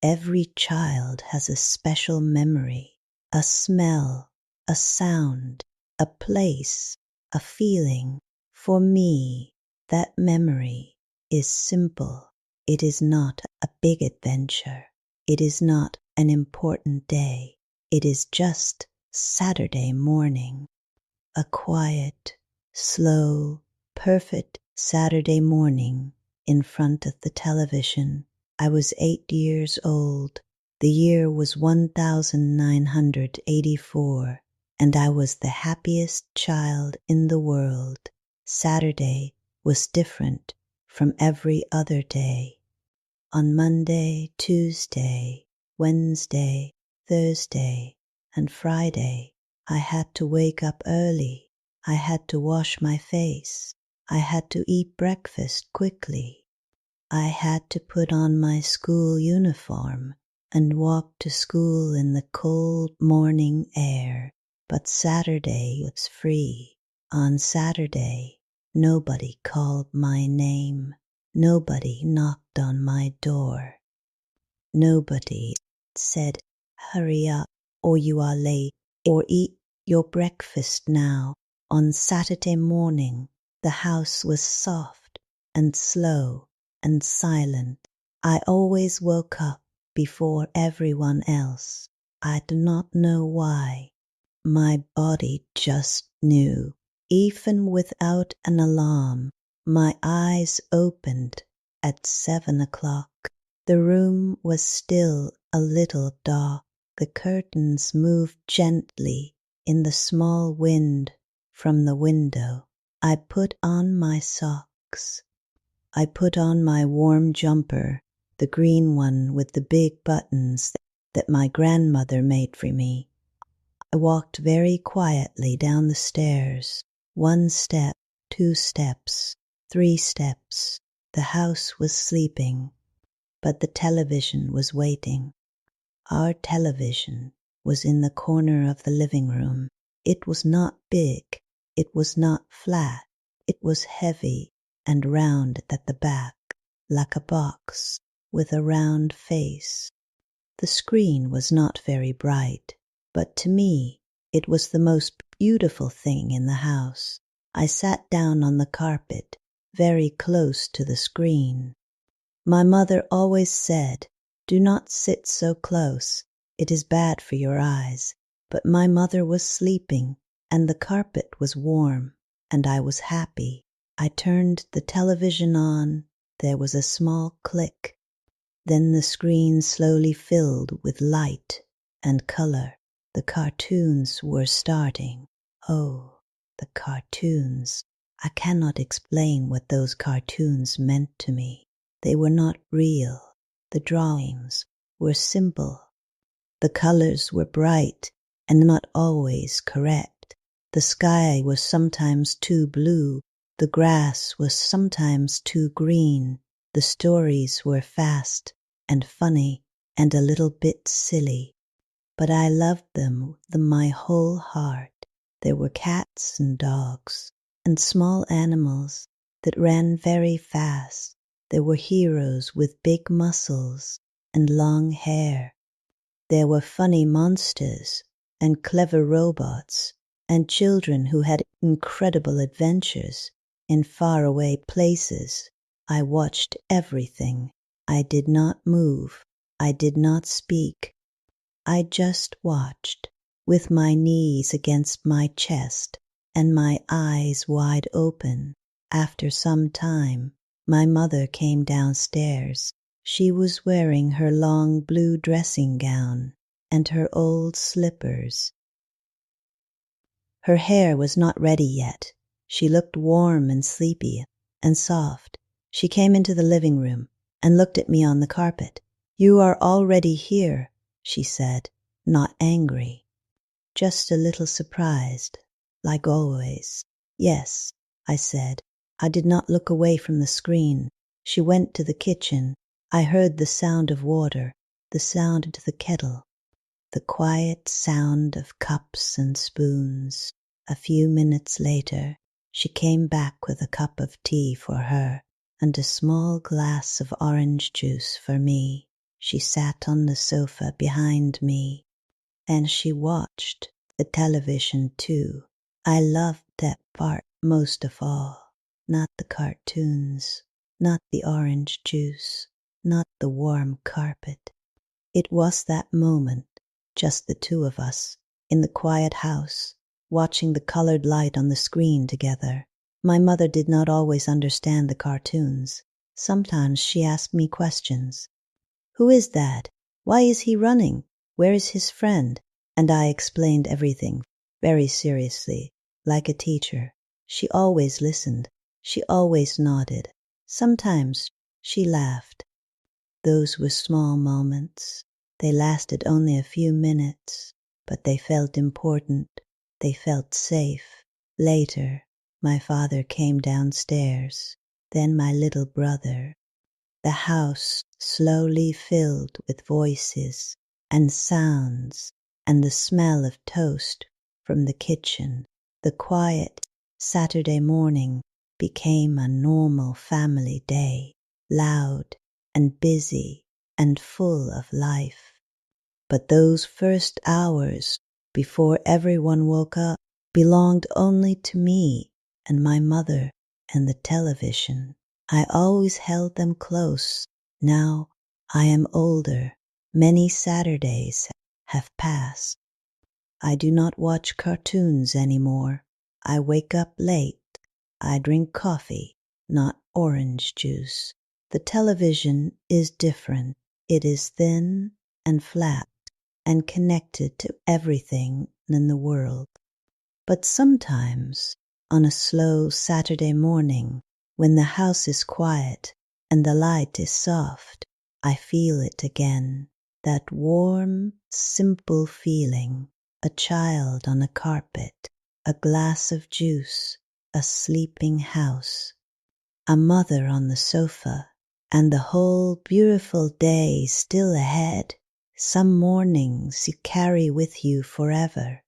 Every child has a special memory, a smell, a sound, a place, a feeling. For me, that memory is simple. It is not a big adventure. It is not an important day. It is just Saturday morning. A quiet, slow, perfect Saturday morning in front of the television. I was 8 years old. The year was 1984, and I was the happiest child in the world. Saturday was different from every other day. On Monday, Tuesday, Wednesday, Thursday, and Friday, I had to wake up early. I had to wash my face. I had to eat breakfast quickly. I had to put on my school uniform and walk to school in the cold morning air. But Saturday was free. On Saturday, nobody called my name. Nobody knocked on my door. Nobody said, "Hurry up, or you are late," or "Eat your breakfast now." On Saturday morning, the house was soft and slow and silent. I always woke up before everyone else. I do not know why. My body just knew. Even without an alarm, my eyes opened at 7 o'clock. The room was still a little dark. The curtains moved gently in the small wind from the window. I put on my socks. I put on my warm jumper, the green one with the big buttons that my grandmother made for me. I walked very quietly down the stairs. 1 step, 2 steps, 3 steps. The house was sleeping, but the television was waiting. Our television was in the corner of the living room. It was not big. It was not flat. It was heavy and round at the back, like a box with a round face. The screen was not very bright, but to me it was the most beautiful thing in the house. I sat down on the carpet, very close to the screen. My mother always said, "Do not sit so close. It is bad for your eyes." But my mother was sleeping, and the carpet was warm, and I was happy. I turned the television on. There was a small click. Then the screen slowly filled with light and color. The cartoons were starting. Oh, the cartoons. I cannot explain what those cartoons meant to me. They were not real. The drawings were simple. The colors were bright and not always correct. The sky was sometimes too blue. The grass was sometimes too green. The stories were fast and funny and a little bit silly. But I loved them with my whole heart. There were cats and dogs and small animals that ran very fast. There were heroes with big muscles and long hair. There were funny monsters and clever robots and children who had incredible adventures in faraway places. I watched everything. I did not move. I did not speak. I just watched, with my knees against my chest and my eyes wide open. After some time, my mother came downstairs. She was wearing her long blue dressing gown and her old slippers. Her hair was not ready yet. She looked warm and sleepy and soft. She came into the living room and looked at me on the carpet. "You are already here," she said, not angry, just a little surprised, like always. "Yes," I said. I did not look away from the screen. She went to the kitchen. I heard the sound of water, the sound of the kettle, the quiet sound of cups and spoons. A few minutes later, she came back with a cup of tea for her and a small glass of orange juice for me. She sat on the sofa behind me, and she watched the television too. I loved that part most of all. Not the cartoons, not the orange juice, not the warm carpet. It was that moment, just the two of us, in the quiet house, watching the colored light on the screen together. My mother did not always understand the cartoons. Sometimes she asked me questions. Who is that? Why is he running? Where is his friend? And I explained everything, very seriously, like a teacher. She always listened. She always nodded. Sometimes she laughed. Those were small moments. They lasted only a few minutes, but they felt important. They felt safe. Later, my father came downstairs, then my little brother. The house slowly filled with voices and sounds and the smell of toast from the kitchen. The quiet Saturday morning became a normal family day, loud and busy and full of life. But those first hours before everyone woke up belonged only to me and my mother and the television. I always held them close. Now I am older. Many Saturdays have passed. I do not watch cartoons anymore. I wake up late. I drink coffee, not orange juice. The television is different. It is thin and flat and connected to everything in the world. But sometimes, on a slow Saturday morning, when the house is quiet and the light is soft, I feel it again, that warm, simple feeling, a child on a carpet, a glass of juice, a sleeping house, a mother on the sofa, and the whole beautiful day still ahead. Some mornings you carry with you forever.